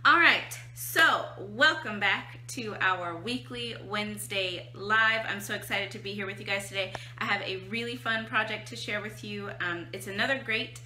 All right, so welcome back to our weekly Wednesday live. I'm so excited to be here with you guys today. I have a really fun project to share with you. It's another great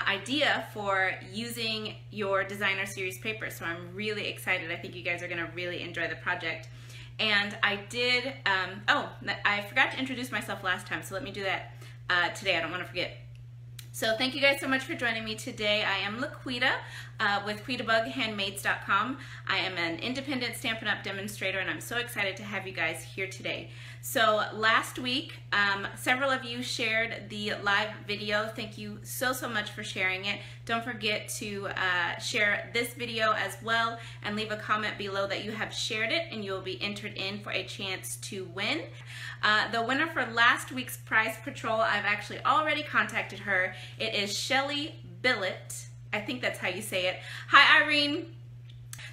idea for using your designer series paper, so I'm really excited. I think you guys are going to really enjoy the project. And I did, I forgot to introduce myself last time, so let me do that today. I don't want to forget. So thank you guys so much for joining me today. I am LaQuita with QuitaBugHandmaids.com. I am an independent Stampin' Up! Demonstrator, and I'm so excited to have you guys here today. So last week, several of you shared the live video. Thank you so much for sharing it. Don't forget to share this video as well and leave a comment below that you have shared it, and you will be entered in for a chance to win. The winner for last week's prize patrol, I've actually already contacted her. It is Shelly Billett. I think that's how you say it. Hi, Irene.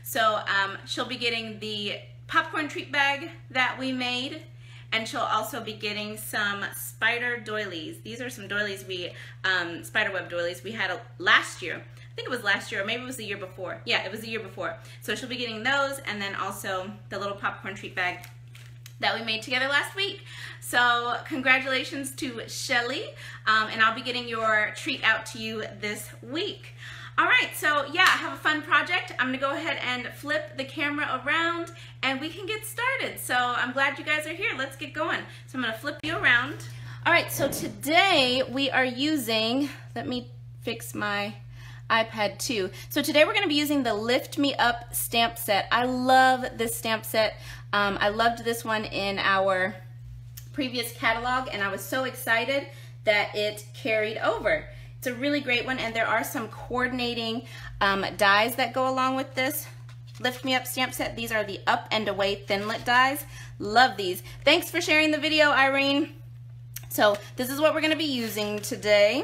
So she'll be getting the popcorn treat bag that we made, and she'll also be getting some spider doilies. These are some doilies spiderweb doilies we had last year. I think it was last year, or maybe it was the year before. Yeah, it was the year before. So she'll be getting those, and then also the little popcorn treat bag that we made together last week. So congratulations to Shelly, and I'll be getting your treat out to you this week. All right, so yeah, I have a fun project. I'm gonna go ahead and flip the camera around and we can get started. So I'm glad you guys are here. Let's get going. So I'm gonna flip you around. All right, so today we are using, let me fix my iPad too. So today we're gonna be using the Lift Me Up stamp set. I love this stamp set. I loved this one in our previous catalog, and I was so excited that it carried over. It's a really great one, and there are some coordinating dies that go along with this Lift Me Up stamp set. These are the Up and Away Thinlit dies. Love these. Thanks for sharing the video, Irene. So this is what we're gonna be using today.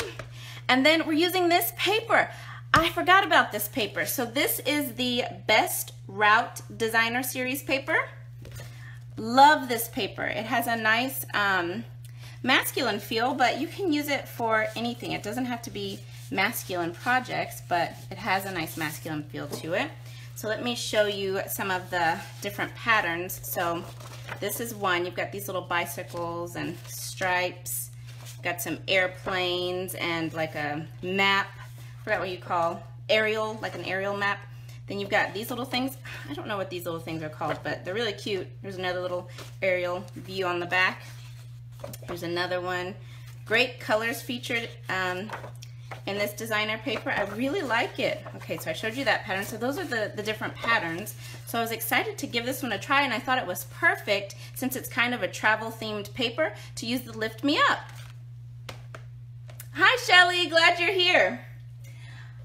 And then we're using this paper. I forgot about this paper. So this is the Best Route Designer Series paper. Love this paper. It has a nice masculine feel, but you can use it for anything. It doesn't have to be masculine projects, but it has a nice masculine feel to it. So let me show you some of the different patterns. So this is one. You've got these little bicycles and stripes. Got some airplanes and like a map. I forgot what you call aerial, like an aerial map. Then you've got these little things. I don't know what these little things are called, but they're really cute. There's another little aerial view on the back. There's another one. Great colors featured in this designer paper. I really like it. Okay, so I showed you that pattern. So those are the different patterns. So I was excited to give this one a try, and I thought it was perfect, since it's kind of a travel themed paper, to use the Lift Me Up. Hi, Shelly, glad you're here.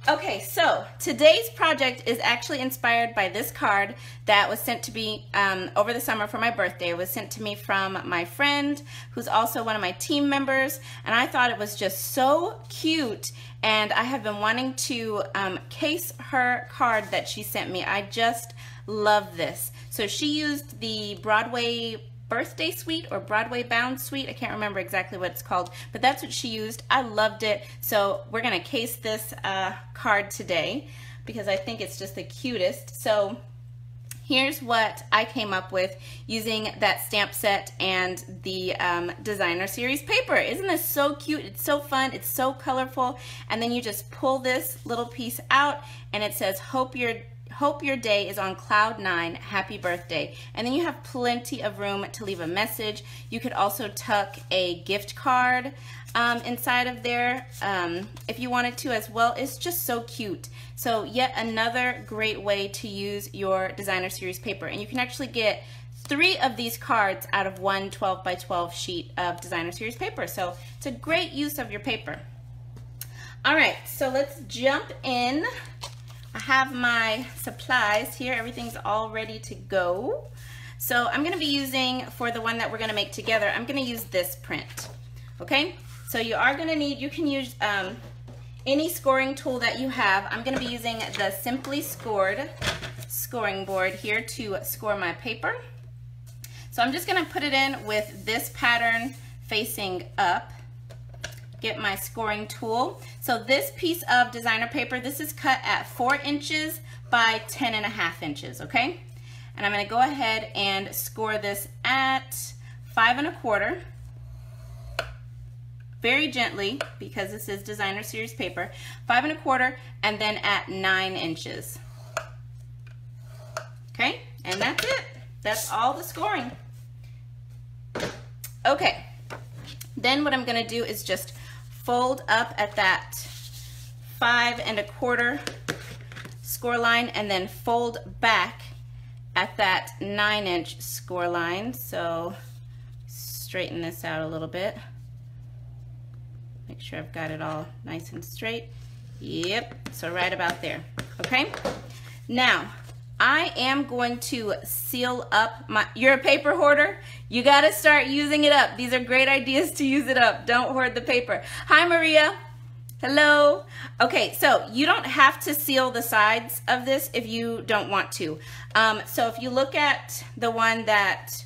Okay, so today's project is actually inspired by this card that was sent to me over the summer for my birthday. It was sent to me from my friend, who's also one of my team members, and I thought it was just so cute, and I have been wanting to case her card that she sent me. I just love this. So she used the Broadway Birthday Suite or Broadway Bound Suite. I can't remember exactly what it's called, but that's what she used. I loved it. So we're gonna case this card today because I think it's just the cutest. So here's what I came up with using that stamp set and the designer series paper. Isn't this so cute? It's so fun, it's so colorful. And then you just pull this little piece out and it says, Hope your day is on cloud 9, happy birthday. And then you have plenty of room to leave a message. You could also tuck a gift card inside of there if you wanted to as well. It's just so cute. So yet another great way to use your designer series paper. And you can actually get 3 of these cards out of one 12 by 12 sheet of designer series paper. So it's a great use of your paper. All right, so let's jump in. I have my supplies here. Everything's all ready to go. So I'm going to be using, for the one that we're going to make together, I'm going to use this print. Okay? So you are going to need, you can use any scoring tool that you have. I'm going to be using the Simply Scored scoring board here to score my paper. So I'm just going to put it in with this pattern facing up. get my scoring tool. So this piece of designer paper, this is cut at 4 inches by 10.5 inches, okay? And I'm gonna go ahead and score this at 5 1/4, very gently, because this is designer series paper, 5 1/4, and then at 9 inches. Okay, and that's it. That's all the scoring. Okay, then what I'm gonna do is just fold up at that 5 1/4 score line, and then fold back at that 9-inch score line. So straighten this out a little bit. Make sure I've got it all nice and straight. Yep, so right about there, okay? Now, I am going to seal up my, you're a paper hoarder? You gotta start using it up. These are great ideas to use it up. Don't hoard the paper. Hi, Maria. Hello. Okay, so you don't have to seal the sides of this if you don't want to. So if you look at the one that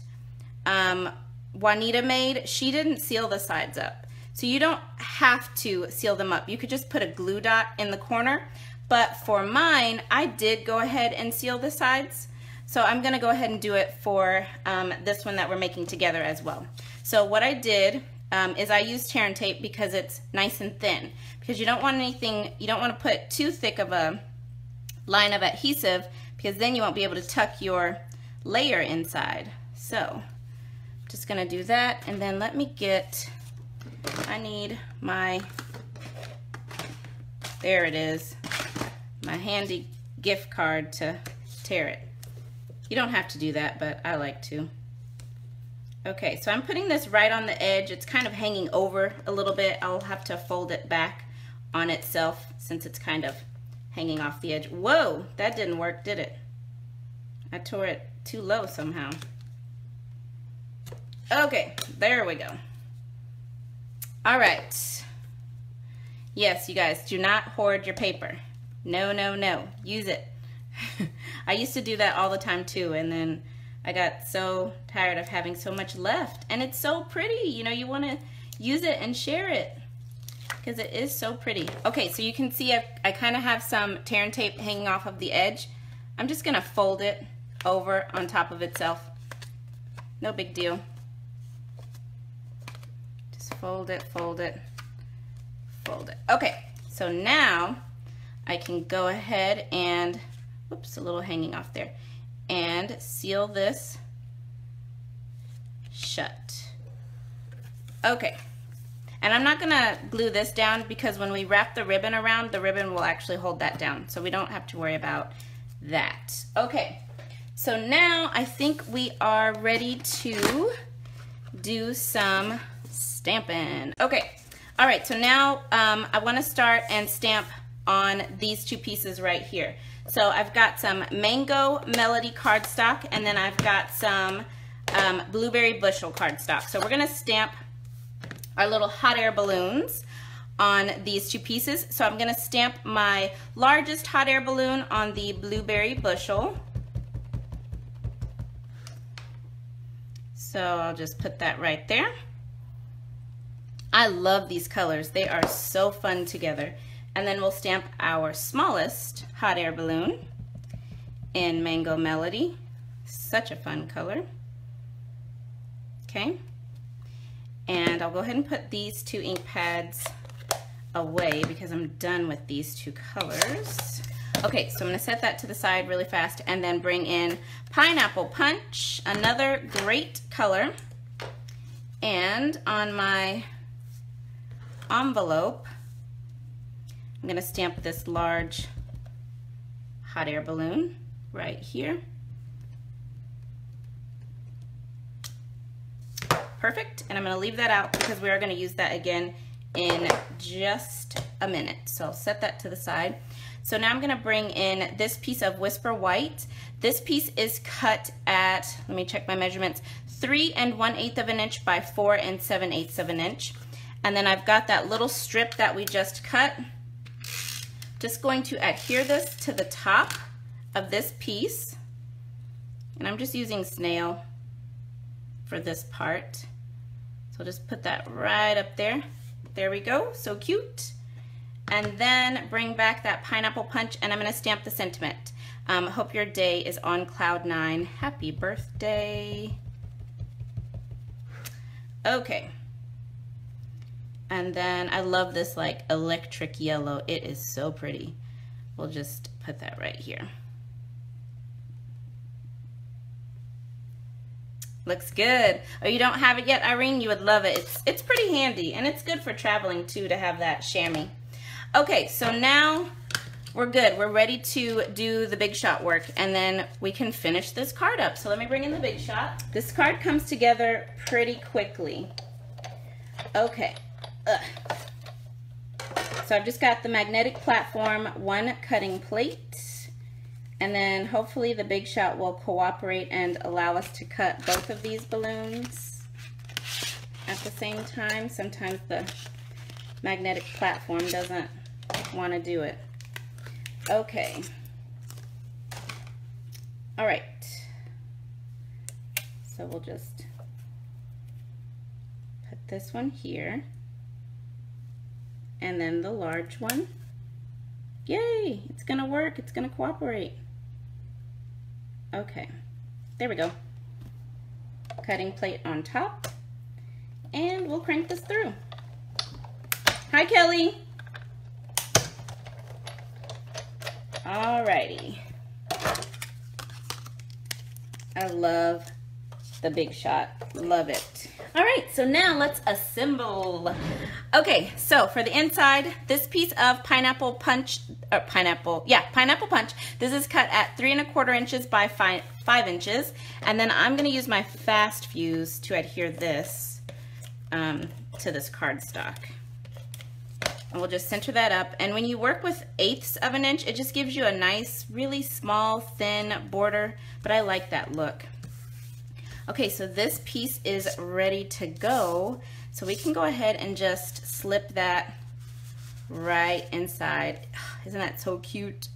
Juanita made, she didn't seal the sides up. So you don't have to seal them up. You could just put a glue dot in the corner. But for mine, I did go ahead and seal the sides. So I'm gonna go ahead and do it for this one that we're making together as well. So what I did is I used tear and tape because it's nice and thin. Because you don't want anything, you don't want to put too thick of a line of adhesive, because then you won't be able to tuck your layer inside. So just gonna do that, and then let me get, I need my, there it is, my handy gift card to tear it. You don't have to do that, but I like to. Okay, so I'm putting this right on the edge. It's kind of hanging over a little bit. I'll have to fold it back on itself since it's kind of hanging off the edge. Whoa, that didn't work, did it? I tore it too low somehow. Okay, there we go. All right. Yes, you guys, do not hoard your paper. No, no, no, use it. I used to do that all the time too, and then I got so tired of having so much left. And it's so pretty, you know, you wanna use it and share it because it is so pretty. Okay, so you can see I kind of have some tear and tape hanging off of the edge. I'm just gonna fold it over on top of itself. No big deal. Just fold it, fold it, fold it. Okay, so now I can go ahead and, whoops, a little hanging off there, and seal this shut. Okay, and I'm not gonna glue this down because when we wrap the ribbon around, the ribbon will actually hold that down, so we don't have to worry about that. Okay, so now I think we are ready to do some stamping. Okay, all right, so now I wanna start and stamp on these two pieces right here. So I've got some Mango Melody cardstock, and then I've got some Blueberry Bushel cardstock. So we're gonna stamp our little hot air balloons on these two pieces. So I'm gonna stamp my largest hot air balloon on the Blueberry Bushel. So I'll just put that right there. I love these colors. They are so fun together. And then we'll stamp our smallest hot air balloon in Mango Melody. Such a fun color. Okay. And I'll go ahead and put these two ink pads away because I'm done with these two colors. Okay, so I'm gonna set that to the side really fast and then bring in Pineapple Punch, another great color. And on my envelope, I'm gonna stamp this large hot air balloon right here. Perfect, and I'm gonna leave that out because we are gonna use that again in just a minute. So I'll set that to the side. So now I'm gonna bring in this piece of Whisper White. This piece is cut at, let me check my measurements, 3 1/8 of an inch by 4 7/8 of an inch. And then I've got that little strip that we just cut. Just going to adhere this to the top of this piece. And I'm just using snail for this part. So I'll just put that right up there. There we go, so cute. And then bring back that Pineapple Punch, and I'm gonna stamp the sentiment. Hope your day is on cloud 9. Happy birthday. Okay. And then I love this like electric yellow. It is so pretty. We'll just put that right here. Looks good. Oh, you don't have it yet, Irene? You would love it. It's pretty handy, and it's good for traveling too to have that chamois. Okay, so now we're good. We're ready to do the Big Shot work, and then we can finish this card up. So let me bring in the Big Shot. This card comes together pretty quickly. Okay. So I've just got the magnetic platform, one cutting plate. And then hopefully the Big Shot will cooperate and allow us to cut both of these balloons at the same time. Sometimes the magnetic platform doesn't want to do it. Okay. All right. So we'll just put this one here. And then the large one. Yay! It's going to work. It's going to cooperate. Okay, there we go. Cutting plate on top, and we'll crank this through. Hi, Kelly. Alrighty. I love the Big Shot. Love it. All right, so now let's assemble. Okay, so for the inside, this piece of pineapple punch, pineapple punch. This is cut at 3 1/4 inches by 5 inches, and then I'm going to use my fast fuse to adhere this to this cardstock. And we'll just center that up. And when you work with 1/8 of an inch, it just gives you a nice, really small, thin border. But I like that look. Okay, so this piece is ready to go. So we can go ahead and just slip that right inside. Isn't that so cute?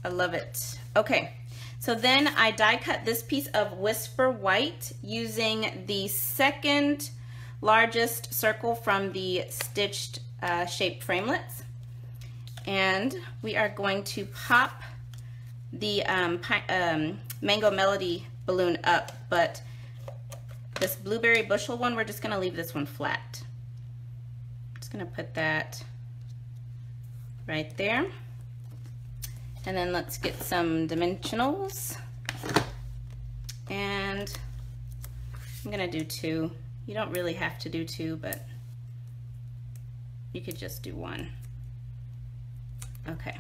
I love it. Okay, so then I die cut this piece of Whisper White using the second largest circle from the stitched shaped framelits. And we are going to pop the Mango Melody balloon up, but this Blueberry Bushel one, we're just going to leave this one flat. I'm just going to put that right there. And then let's get some dimensionals. And I'm going to do 2. You don't really have to do 2, but you could just do 1. Okay.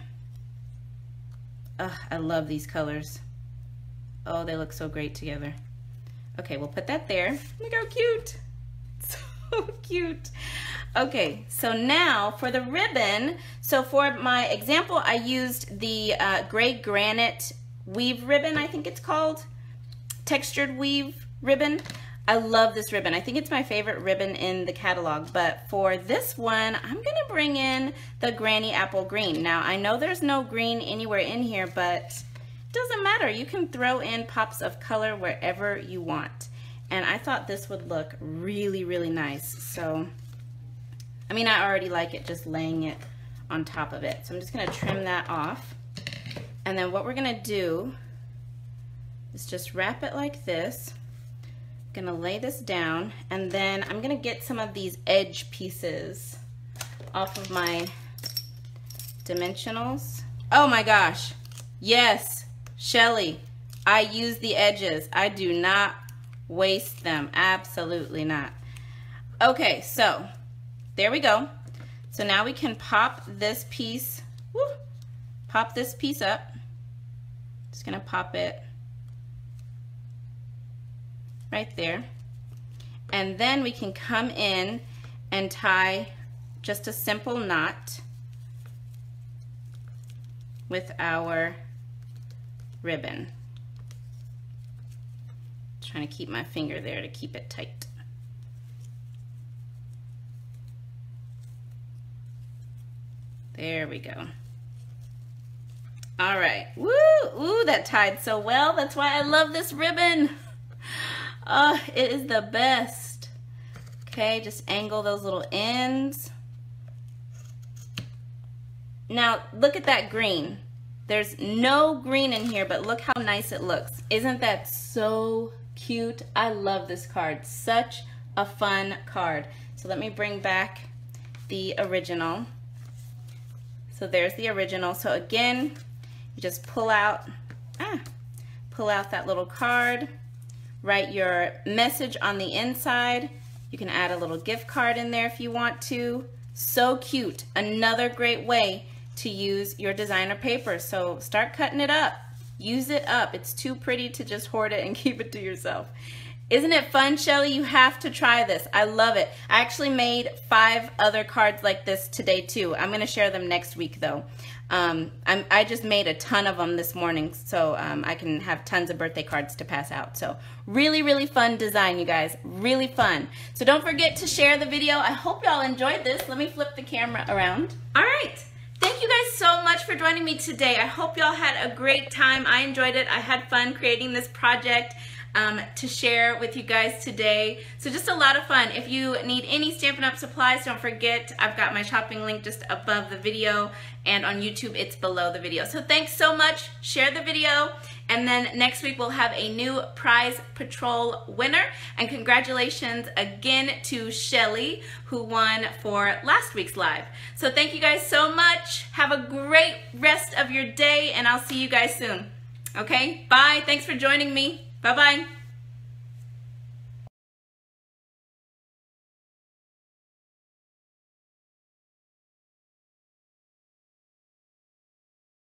Oh, I love these colors. Oh, they look so great together. Okay, we'll put that there. Look how cute. So cute. Okay, so now for the ribbon. So for my example, I used the gray granite weave ribbon, I think it's called. Textured weave ribbon. I love this ribbon. I think it's my favorite ribbon in the catalog. But for this one, I'm going to bring in the Granny Apple Green. Now, I know there's no green anywhere in here, but doesn't matter. You can throw in pops of color wherever you want. And I thought this would look really, really nice. So, I mean, I already like it just laying it on top of it. So I'm just going to trim that off. And then what we're going to do is just wrap it like this. I'm going to lay this down. And then I'm going to get some of these edge pieces off of my dimensionals. Oh my gosh. Yes. Shelly, I use the edges. I do not waste them. Absolutely not. Okay, so there we go. So now we can pop this piece, pop this piece up. Just gonna pop it right there. And then we can come in and tie just a simple knot with our ribbon. Trying to keep my finger there to keep it tight. There we go. All right. Woo! Ooh, that tied so well. That's why I love this ribbon. Oh, it is the best. Okay, just angle those little ends. Now, look at that green. There's no green in here, but look how nice it looks. Isn't that so cute? I love this card. Such a fun card. So let me bring back the original. So there's the original. So again, you just pull out that little card, write your message on the inside. You can add a little gift card in there if you want to. So cute. Another great way to use your designer paper. So start cutting it up. Use it up. It's too pretty to just hoard it and keep it to yourself. Isn't it fun, Shelly? You have to try this. I love it. I actually made 5 other cards like this today too. I'm going to share them next week though. I just made a ton of them this morning, so I can have tons of birthday cards to pass out. So really, really fun design, you guys. Really fun. So don't forget to share the video. I hope y'all enjoyed this. Let me flip the camera around. All right. Thank you guys so much for joining me today. I hope y'all had a great time. I enjoyed it. I had fun creating this project to share with you guys today. So just a lot of fun. If you need any Stampin' Up! Supplies, don't forget I've got my shopping link just above the video, and on YouTube it's below the video. So thanks so much. Share the video, and then next week we'll have a new prize patrol winner. And congratulations again to Shelly, who won for last week's live. So thank you guys so much. Have a great rest of your day, and I'll see you guys soon. Okay, bye. Thanks for joining me. Bye-bye.